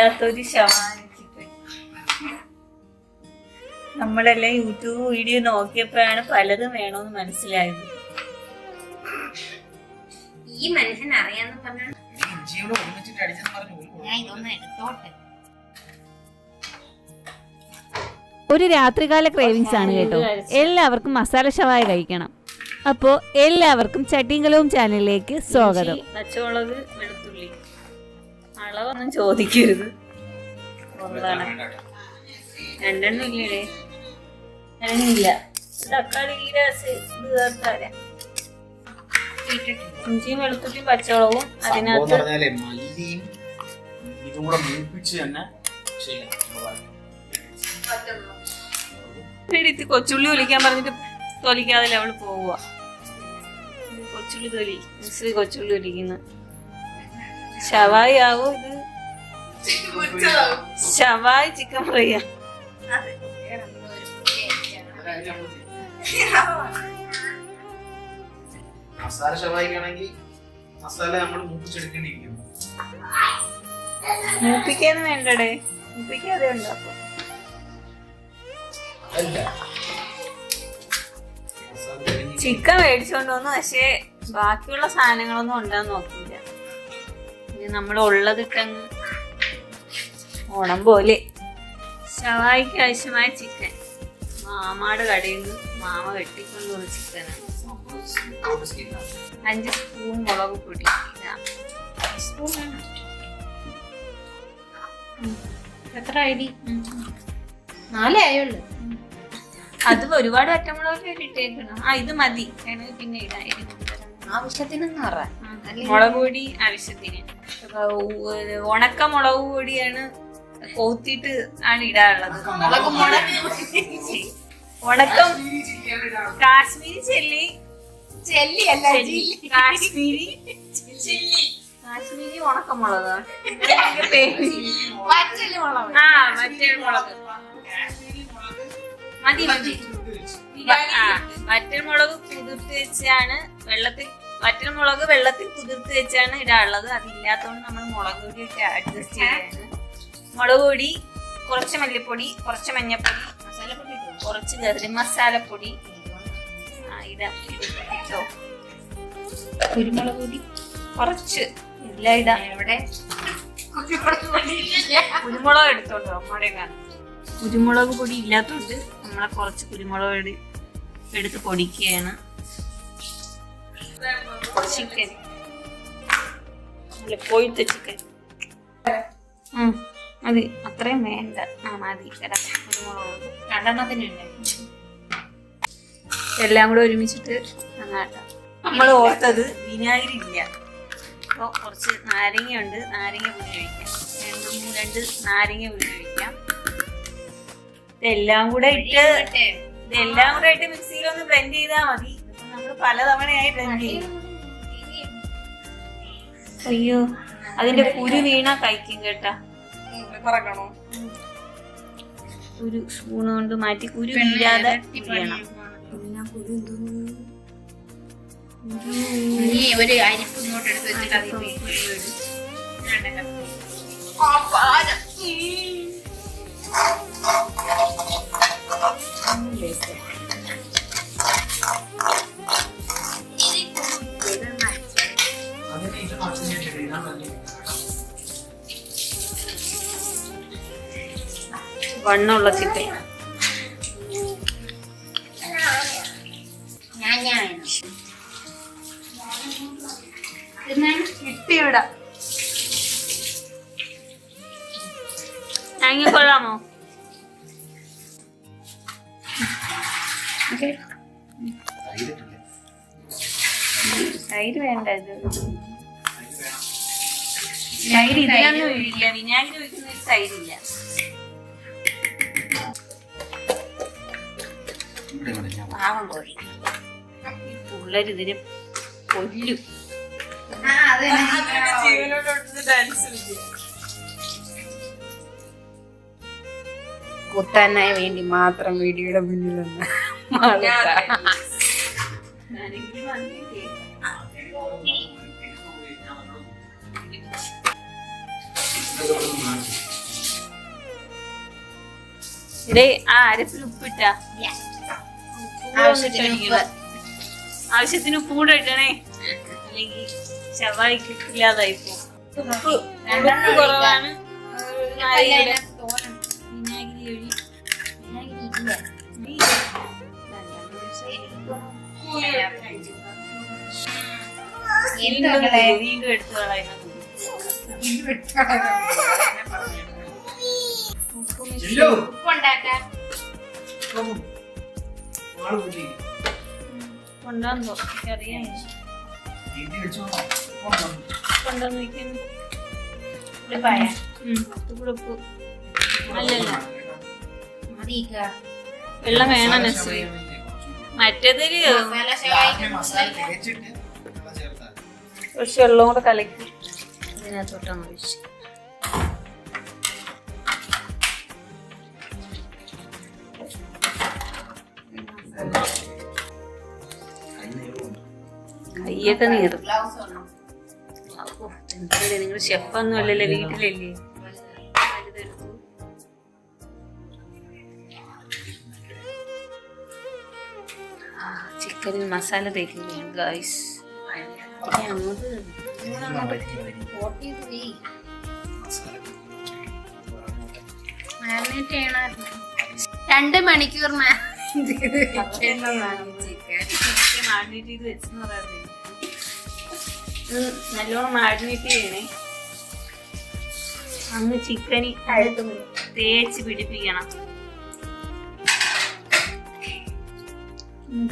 ഇല്ലാത്തൊരു ഷവായ ചിക്കൻ. നമ്മളെല്ലാം YouTube video നോക്കിയപ്പോഴാണ് പലതും വേണമെന്ന് മനസ്സിലായത്. ഈ മനുഷ്യൻ അറിയാന്ന് പറഞ്ഞാൽ ഞാൻ ഇതൊന്നും എടുത്തോട്ടെ. ഒരു രാത്രികാല ക്രേവിങ്സ് ആണ് കേട്ടോ. എല്ലാവർക്കും മസാല ഷവായ കഴിക്കണം. അപ്പോൾ എല്ലാവർക്കും ചട്ടിങ്കലവും ചാനലിലേക്ക് സ്വാഗതം. പച്ചമുളക്, വെളുത്തുള്ളി അളവൊന്നും ചോദിക്കരുത്. രണ്ടെണ്ണം ഇല്ലേ? രണ്ടില്ല. തക്കാളി ഇഞ്ചിയും വെളുത്തുള്ളിയും പച്ചമുളകും അതിനകത്ത് കൊച്ചുള്ളി ഒലിക്കാൻ പറഞ്ഞിട്ട് തൊലിക്കാതെ അവള് പോവുക. കൊച്ചുള്ളി തൊലി മിശ്രി കൊച്ചുള്ളി ഒലിക്കുന്നു. ഷവായി ആവോ ഇത്? ഷവായി ചിക്കൻ ഫ്രൈയാ. മസാല ഷവായിക്കാണെങ്കിൽ മസാല നമ്മൾ മൂപ്പിച്ചെടുക്കേണ്ടിയിരിക്കുന്നു. മൂപ്പിക്കാന്ന് വേണ്ടടേ, മൂപ്പിക്കാതെ ഉണ്ടാക്കും. ചിക്കൻ മേടിച്ചോണ്ട് വന്നു, പക്ഷേ ബാക്കിയുള്ള സാധനങ്ങളൊന്നും ഉണ്ടാന്ന് നോക്കില്ല. ഇനി നമ്മൾ ഉള്ളതിട്ടങ്ങ് ഓണം പോലെ. ഷവായിക്ക് ആവശ്യമായ ചിക്കൻ മാമാട് കടയിൽ നിന്ന് മാമ വെട്ടിക്കൊണ്ടുവന്ന ചിക്കനാണ്. 5 സ്പൂൺ മുളക് പൊടി. എത്ര ഐഡി? 4 ആയുള്ളൂ. അത് ഒരുപാട് ഒറ്റമുളകൊക്കെ ഇട്ടേക്കണം. ഇത് മതി, പിന്നെ ഇടായിരുന്നു. ആവശ്യത്തിനെന്ന് പറയാം. മുളക് പൊടി ആവശ്യത്തിന്. ഉണക്ക മുളക് പൊടിയാണ് കോത്തിട്ട് ആണ് ഇടാറുള്ളത്. ഉണക്കം കാശ്മീരി ചെല്ലി കാശ്മീരി ഉണക്കമുളക്. മതി മതി. വറ്റൽമുളക് കുതിർത്ത് വെച്ചാണ് വറ്റൽമുളക് വെള്ളത്തിൽ കുതിർത്ത് വെച്ചാണ് ഇടാറുള്ളത്. അതില്ലാത്തതുകൊണ്ട് നമ്മൾ മുളക് പൊടി ഇട്ട് അഡ്ജസ്റ്റ് ചെയ്യാണ്. മുളക് പൊടി, കുറച്ച് മല്ലിപ്പൊടി, കുറച്ച് മഞ്ഞപ്പൊടി, കുറച്ച് ഗരം മസാലപ്പൊടി ഇട്ടോ. കുരുമുളക് പൊടി കുറച്ച് ഇല്ല ഇടാം. എവിടെ കുരുമുളക് എടുത്തോണ്ടോ? അമ്മയുടെ കാണും. കുരുമുളക് പൊടി ഇല്ലാത്തോണ്ട് നമ്മളെ കുറച്ച് കുരുമുളക് പൊടി എടുത്ത് പൊടിക്കുകയാണ്. ചിക്കൻ കൊഴുത്ത ചിക്കൻ മതി, അത്രയും വേണ്ട. മതി. കുരുമുളക് 2 എണ്ണത്തിനുണ്ട്. എല്ലാം കൂടെ ഒരുമിച്ചിട്ട് നന്നാക്കാം. നമ്മൾ ഓർത്തത് വിനാഗിരി ഇല്ല, അപ്പോൾ കുറച്ച് നാരങ്ങയുണ്ട്. നാരങ്ങ പുളിയൊഴിക്കാം. 2 നാരങ്ങ പുളിയൊഴിക്കാം. ഇതെല്ലാം കൂടെ ഇട്ട് മിക്സിയിലൊന്ന് ബ്ലെൻഡ് ചെയ്താൽ മതി. നമ്മൾ പലതവണയായി ബ്ലെൻഡ് ചെയ്യും. അയ്യോ, അതിന്റെ കുരു വീണ കഴിക്കും കേട്ടാ. ഒരു സ്പൂൺ കൊണ്ട് മാറ്റി കുരു വീഴാതെ ചെയ്യണം. ഒരു അരിപ്പ് ഇങ്ങോട്ട് എടുത്ത് വെച്ചിട്ട് വണ്ണുള്ള ചിക്കൻ ഇട്ടിവിടാം. കൊള്ളാമോ? തൈര് വേണ്ട. തൈര് ഇതിലൊന്നും ഇല്ല. വിനാഗിരി ഒഴിക്കുന്ന തൈരില്ല. പാവം കോഴി. പിള്ളേരിതിന് കൊല്ലും. കുത്താനായി വേണ്ടി മാത്രം വീഡിയോയുടെ മുന്നിൽ വന്ന് ഇടേ ആ അരപ്പിൽ ഉപ്പിട്ടാ ആവശ്യത്തിന് ഉപ്പ് കൂടെ ഇട്ടണേ, അല്ലെങ്കിൽ ഷവായിക്ക് ഇല്ലാതായിപ്പോ. ഉപ്പ് കുറവാണ്. വീണ്ടും എടുത്തു കളയുന്നത് കൊണ്ടുവന്നോ അറിയാം. കൊണ്ടുവന്ന് വെക്കുന്നു. ഉപ്പ് അല്ലല്ല, വെള്ളം വേണം നസ്രി. മറ്റേതൊരു കുറച്ച് വെള്ളം കൂടെ കലക്കി ഇതിനകത്തോട്ടാണ് ഒഴിച്ച്. കയ്യൊക്കെ നീറും. എന്തല്ലേ നിങ്ങൾ ഷെഫൊന്നും അല്ലല്ലോ, വീട്ടിലല്ലേ. ചിക്കനിൽ മസാല തേക്കുകയാണ് ഗായ്സ്. മാരിനേറ്റ് ചെയ്യണമായിരുന്നു 2 മണിക്കൂർ. മാരിനേറ്റ് ചെയ്ത് വെച്ചെന്ന് പറയാറില്ല. നല്ലോണം മാരിനേറ്റ് ചെയ്യണേ. അങ്ങ് ചിക്കന് തേച്ച് പിടിപ്പിക്കണം.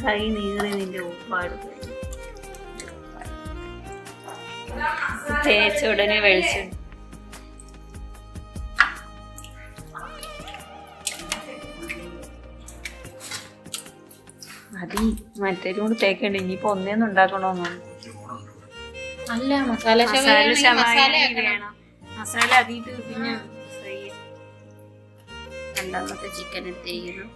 കൈ നീറി നിന്റെ ഉപ്പാട് തേച്ച ഉടനെ വെളിച്ചു. മതി, മറ്റേരും കൂടി തേക്കണ്ട. ഇനിയിപ്പോ ഒന്നേന്ന് ഉണ്ടാക്കണോന്നാണ്. അല്ല, മസാല വേണം. മസാല അതിട്ട് പിന്നെ ഫ്രൈ. രണ്ടാമത്തെ ചിക്കൻ എടുത്തിരിക്കുന്നു.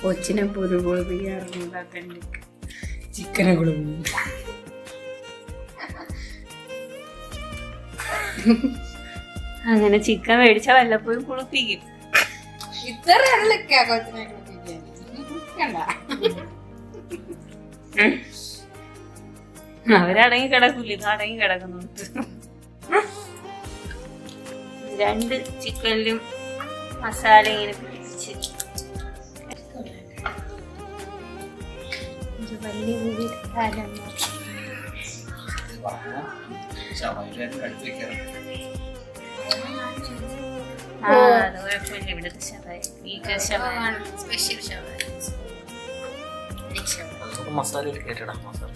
കൊച്ചിനെ പൊരുപൊളിപ്പിക്കാറുണ്ട്. ചിക്കനെ കുളിപ്പിക്കും. അങ്ങനെ ചിക്കൻ മേടിച്ച വല്ലപ്പോഴും കുളിപ്പിക്കും. ഇത്ര കൊച്ചിനെ കുളിപ്പിക്കാൻ അവരടങ്ങി കിടക്കൂല, ഇത് അടങ്ങി കിടക്കുന്നുണ്ട്. 2 ചിക്കനിലും മസാല ഇങ്ങനെ പിടിപ്പിച്ച് വലിയ വീട് കാലം. അത് കുഴപ്പമില്ല. ഇവിടുത്തെ ഷവായ വീട്ടിലെ ഷവായ സ്പെഷ്യൽ ഷവായ. മസാല കേട്ടടാ, മസാല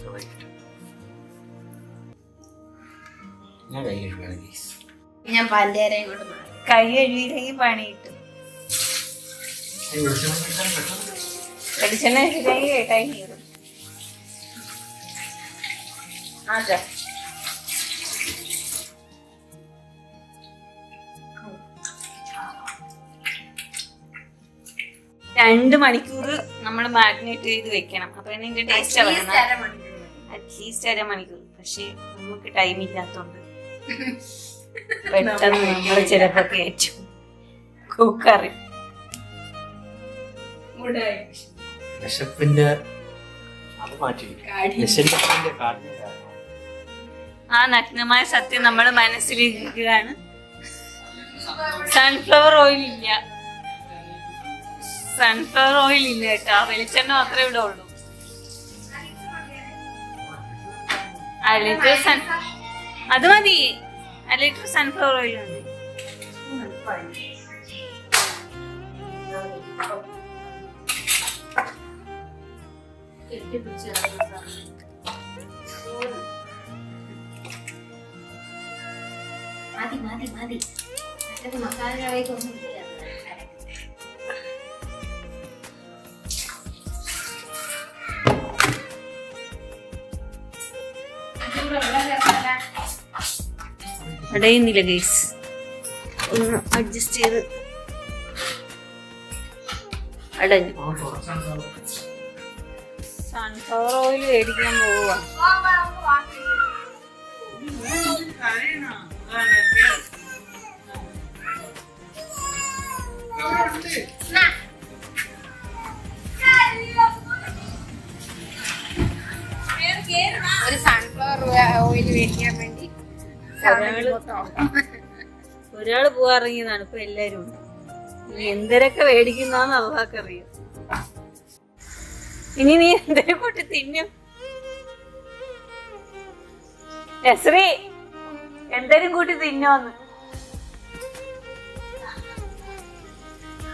ഞാൻ പല്ലേരെയും കൊണ്ട് മാറി. കൈ കഴുകിയില്ലെങ്കിൽ പണി കിട്ടും. വെളിച്ചെണ്ണ വെച്ചിട്ടെങ്കിൽ കേട്ടായി കീറും. അതെ, 2 മണിക്കൂർ നമ്മൾ മാരിനേറ്റ് ചെയ്ത് വെക്കണം. അപ്പൊ ഇതിന്റെ ടേസ്റ്റ് അറ്റ്ലീസ്റ്റ് 1/2 മണിക്കൂർ. പക്ഷെ നമുക്ക് ടൈം ഇല്ലാത്തോണ്ട് പെട്ടെന്ന് നമ്മൾ ചിലപ്പോ കയറ്റും. കുക്കറി വിശപ്പിന്റെ അത് മാറ്റി. ആ നഗ്നമായ സത്യം നമ്മുടെ മനസ്സിലിരിക്കുകയാണ്. സൺഫ്ലവർ ഓയിൽ ഇല്ല, സൺഫ്ലവർ ഓയിൽ ഇല്ല കേട്ടോ. വെളിച്ചെണ്ണ മാത്രമേ ഇവിടെ ഉള്ളൂ. അത് മതി. 1 ലിറ്റർ സൺഫ്ലവർ ഓയിൽ മതി. മതി. മസാല ചവയ്ക്കൊന്നും ഇല്ല. അടയുന്നില്ല ഗൈസ്, ഒന്ന് അഡ്ജസ്റ്റ് ചെയ്ത് അടഞ്ഞു. സൺഫ്ലവർ ഓയിൽ മേടിക്കാൻ പോവുക. ഓയിൽ മേടിക്കാൻ വേണ്ടി ഒരാള് പോവാറിങ്ങിയതാണ് ഇപ്പൊ എല്ലാരും ഉണ്ട്. ഇനി എന്തരൊക്കെ മേടിക്കുന്നാന്ന് അള്ളാക്കറിയാം. ഇനി നീ എന്തരെ കൂട്ടി തിന്നും? നസ്രി എന്തേലും കൂട്ടി തിന്നോന്ന്?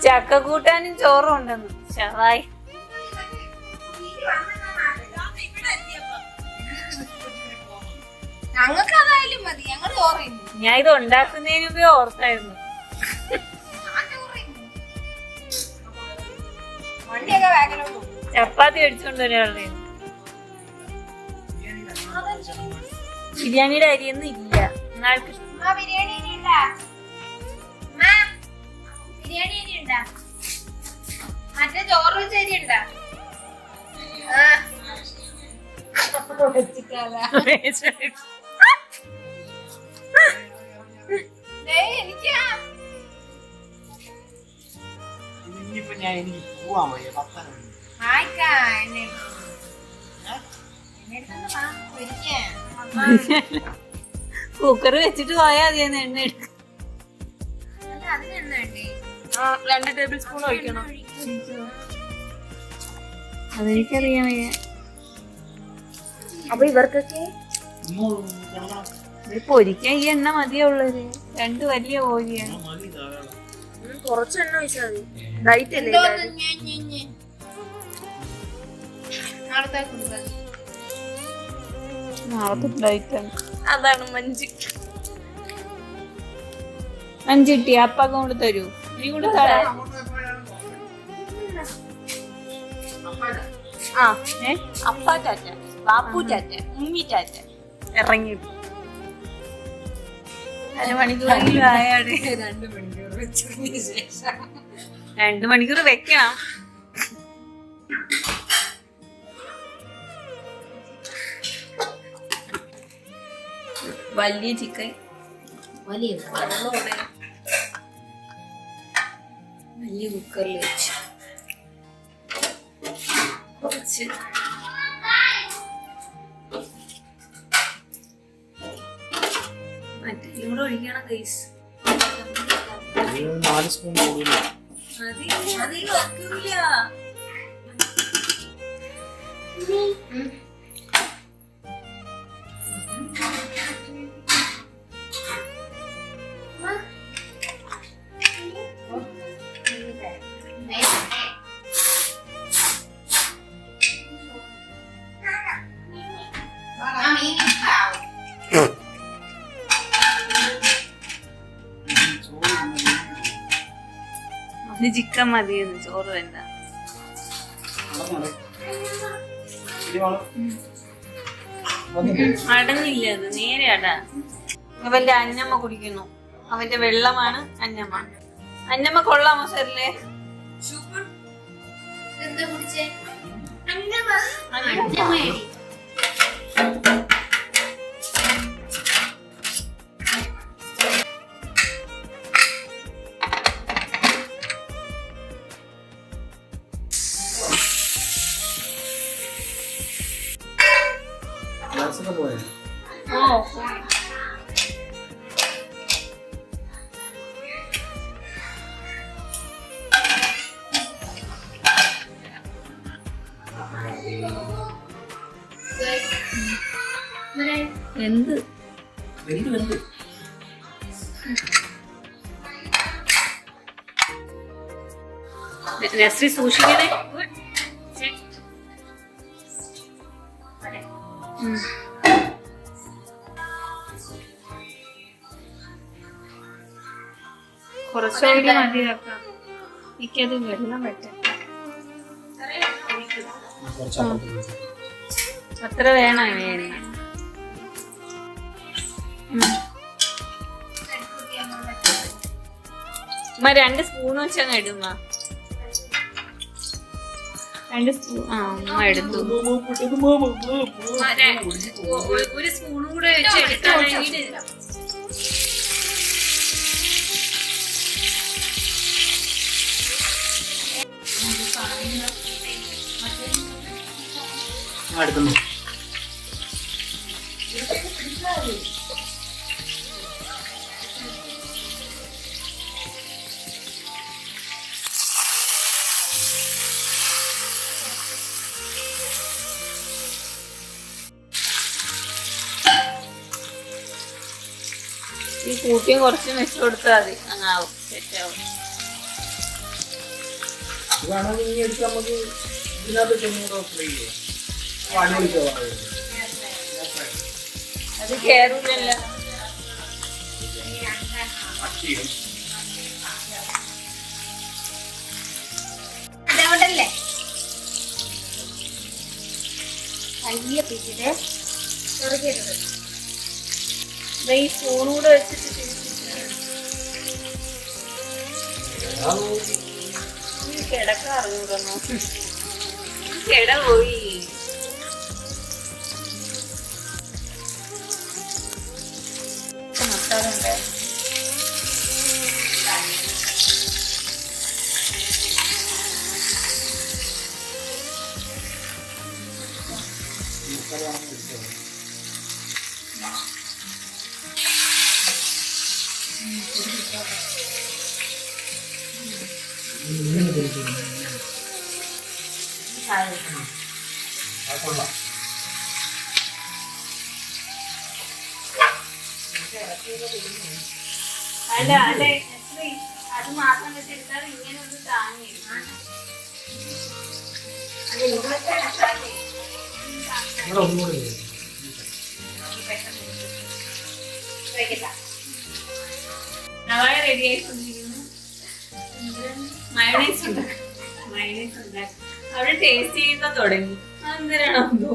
ചക്ക കൂട്ടാനും ചോറും ഉണ്ടെന്ന്. ഷവായി ഞങ്ങൾക്ക് അതായാലും മതി, ഞങ്ങൾ ചോറിന്നു. ഞാൻ ഇത് ഉണ്ടാക്കുന്നതിന് മുമ്പേ ഓർത്തായിരുന്നു. വണ്ടിയൊക്കെ വേഗം ചപ്പാത്തി മേടിച്ചോണ്ട് ഒരാളുടെ ബിരിയാണിയുടെ അരിയൊന്നും ഇല്ല. നിങ്ങൾക്ക് ബിരിയാണി അരി ഉണ്ടാ? ബിരിയാണി അരി ഉണ്ടാ? മറ്റേ ചോറ് വെച്ച അരി ഉണ്ടാ? ഇനിയിപ്പോ ഞാൻ എനിക്ക് പോവാൻ വയ്യ. കുക്കർ വെച്ചിട്ട് പോയാൽ മതിയെന്ന് എണ്ണ എടുക്കും. 2 ടേബിൾ സ്പൂൺ ഒഴിക്കണം. അതെനിക്കറിയാൻ വയ്യ. അപ്പൊ ഇവർക്കൊക്കെ ഇത് പൊരിക്കാൻ ഈ എണ്ണ മതിയുള്ളത്. 2 വലിയ കോഴിയാണ്. കുറച്ച് എണ്ണ ഒഴിച്ചാൽ മതി. ഡയറ്റ് അല്ലേ? നാളത്തെ ഡയറ്റാണ്. അതാണ് മഞ്ച്. മഞ്ച് കിട്ടി. അപ്പൊക്കെ കൊണ്ട് തരൂ. നീ കൊണ്ട് തരാ. അപ്പ ടാറ്റ, ബാപ്പു ടാറ്റ, ഉമ്മി ടാറ്റ. ഇറങ്ങി 2 മണിക്കൂറെങ്കിലും ആയാടെ. 2 മണിക്കൂർ വെച്ചതിന് ശേഷം 2 മണിക്കൂർ വെക്കണം. വലിയ ചിക്കൻ വലിയ വലിയ കുക്കറിൽ വെച്ച് കുറച്ച് മറ്റേ ഇവിടെ ഒഴിക്കണം ഗൈസ്. 4 സ്പൂൺ കൂടുതൽ. അത് വെക്കില്ല. ചിക്കൻ മതിയെന്ന്. ചോറ് വേണ്ട. അടങ്ങില്ല. അത് നേരെ അടാ. അവന്റെ അന്നമ്മ കുടിക്കുന്നു. അവന്റെ വെള്ളമാണ് അന്നമ്മ. അന്നമ്മ കൊള്ളാമോ സാറില്ലേ? എന്താ കുടിച്ചേ? എന്ത് നസ്രി സൂക്ഷിക്കണേ. കുറച്ചുകൂടി മതിയാക്കാം. എനിക്കത് വെള്ളം പറ്റാം. അത്ര വേണം. വേണം 2 സ്പൂൺ വെച്ചങ്ങ് ഇടുമ്മ. 2 സ്പൂൺ. ഉമ്മ എടുത്തു. 1 സ്പൂണും കൂടെ വെച്ച് എടുക്കാനായിട്ട്. ഈ കൂട്ടിയും കുറച്ചും വെച്ച് കൊടുത്താൽ മതി, അങ്ങാവും, സെറ്റാവും. ഇതാണ് ഇനി എടുത്ത് നമുക്ക് ഇതിനകത്ത് ചെന്നൂടെ ഫ്രൈ ചെയ്യാം. അടിപൊളിക്കോ അത് കേറില്ലല്ലോ. അതോട്ടല്ലേ കയ്യ പിടിച്ചിട്ട് ചെറുക്കരുത്. ഈ സ്പൂണൂടെ വെച്ചിട്ട് കിടക്കാറുണ്ടോ? കിട പോയി. മസാല ഉണ്ടായിരുന്നു. അല്ല അതെ, അത് മാത്രം വെച്ചെടുത്താൽ ഇങ്ങനെ ഒന്ന് താങ്ങി. നവായ റെഡി ആയിക്കൊണ്ടിരിക്കുന്നു. മയോണൈസ് ഉണ്ടാക്കും. അവിടെ ടേസ്റ്റ് ചെയ്യുമ്പോ തുടങ്ങി. അതെന്തിനാണോ എന്തോ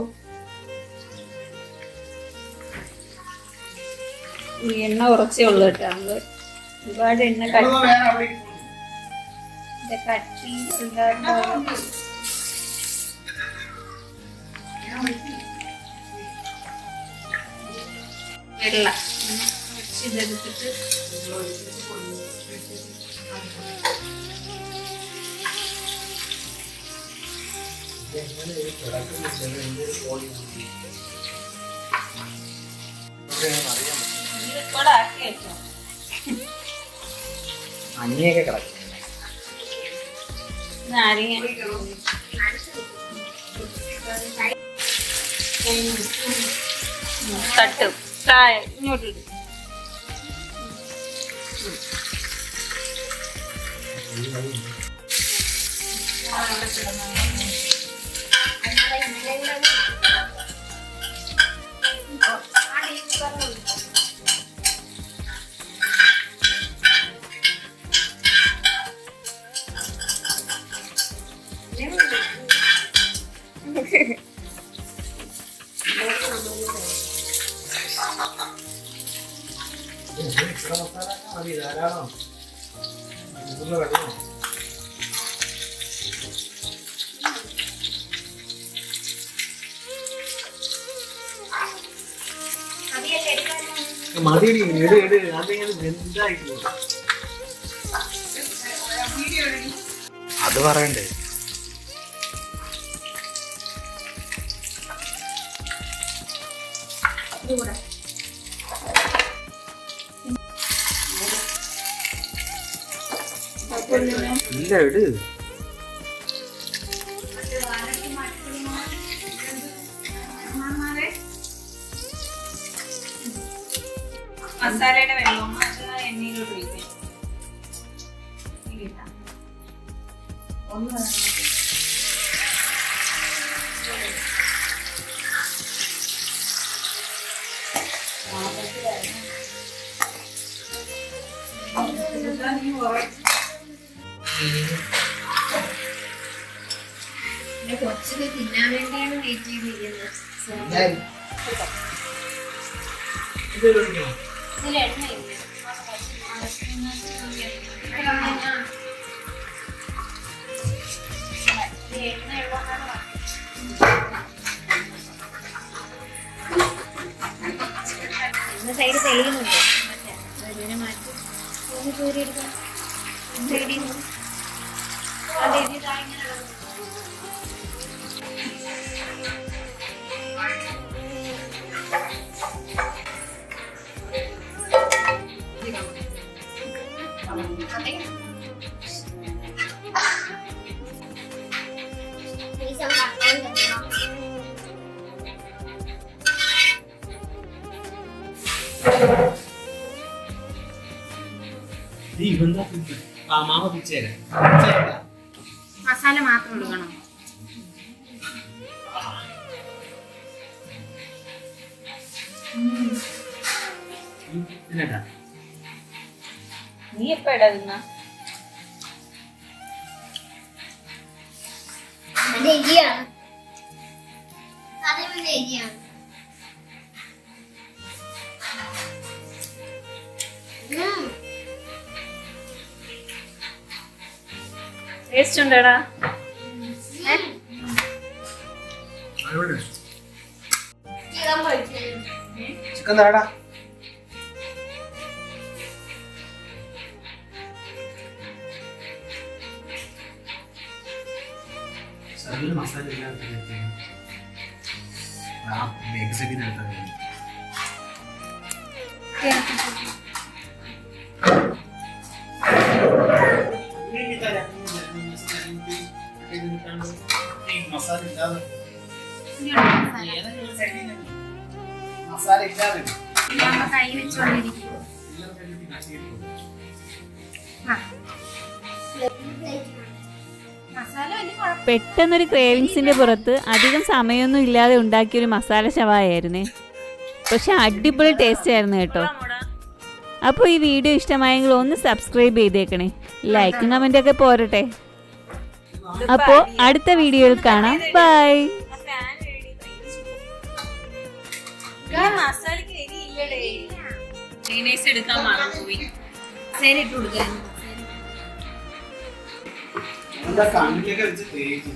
ഈ എണ്ണ കുറച്ചേ ഉള്ളു കേട്ടോ. നമ്മള് ഒരുപാട് എണ്ണ കട്ടി വെള്ളം ഇതെടുത്തിട്ട് അനിയൊക്കെ കിടക്കും. തട്ടും ചായ ഇങ്ങോട്ടിട്ട് മതി ധാരാളം. വെള്ളം മതി, അതിങ്ങനെ വെന്തായിട്ട് അത് പറയണ്ടേ. ഇല്ല ഇട്. മസാലയുടെ വെള്ളം അത് എണ്ണയിലോട്ട് ഒഴിക്കാം. ഒന്ന് കൊച്ചിന് തിന്നാൻ വേണ്ടിയാണ് വെയിറ്റ് ചെയ്തിരിക്കുന്നത്. ഇതിൽ എണ്ണയില്ല. സൈഡ് തെളിയുന്നുണ്ട്. അതിനെ മാറ്റി ഒന്ന് കൂരിയെടുക്കാം. മാമ പിച്ചേരാ മസാല മാത്രം എടുക്കണം. നീ എപ്പ ഇടകുന്ന എരിയാണ്. അതേപോലെ എരിയാണ്. ടേസ്റ്റ് ഉണ്ടടാ? ചിക്കൻ തരടാ. മസാല മസാല ഇല്ലാതെ കൈ വെച്ചോണ്ടിരിക്കും. മസാല വലിയ കുഴപ്പം. പെട്ടെന്നൊരു ക്രേവിങ്സിന്റെ പുറത്ത് അധികം സമയമൊന്നും ഇല്ലാതെ ഉണ്ടാക്കിയൊരു മസാല ഷവായായിരുന്നേ. പക്ഷെ അടിപൊളി ടേസ്റ്റ് ആയിരുന്നു കേട്ടോ. അപ്പോൾ ഈ വീഡിയോ ഇഷ്ടമായെങ്കിൽ ഒന്ന് സബ്സ്ക്രൈബ് ചെയ്തേക്കണേ. ലൈക്കും കമന്റ് ഒക്കെ പോരട്ടെ. അപ്പോൾ അടുത്ത വീഡിയോയിൽ കാണാം. ബൈ. മസാലക്ക് എരി ഇല്ലടേ. മയോണൈസ് എടുക്കാൻ മറന്നുപോയി. ശരി ഇട്ട് കൊടുക്കാൻ. കണ്ണിലൊക്കെ വെച്ച് തേച്ചു.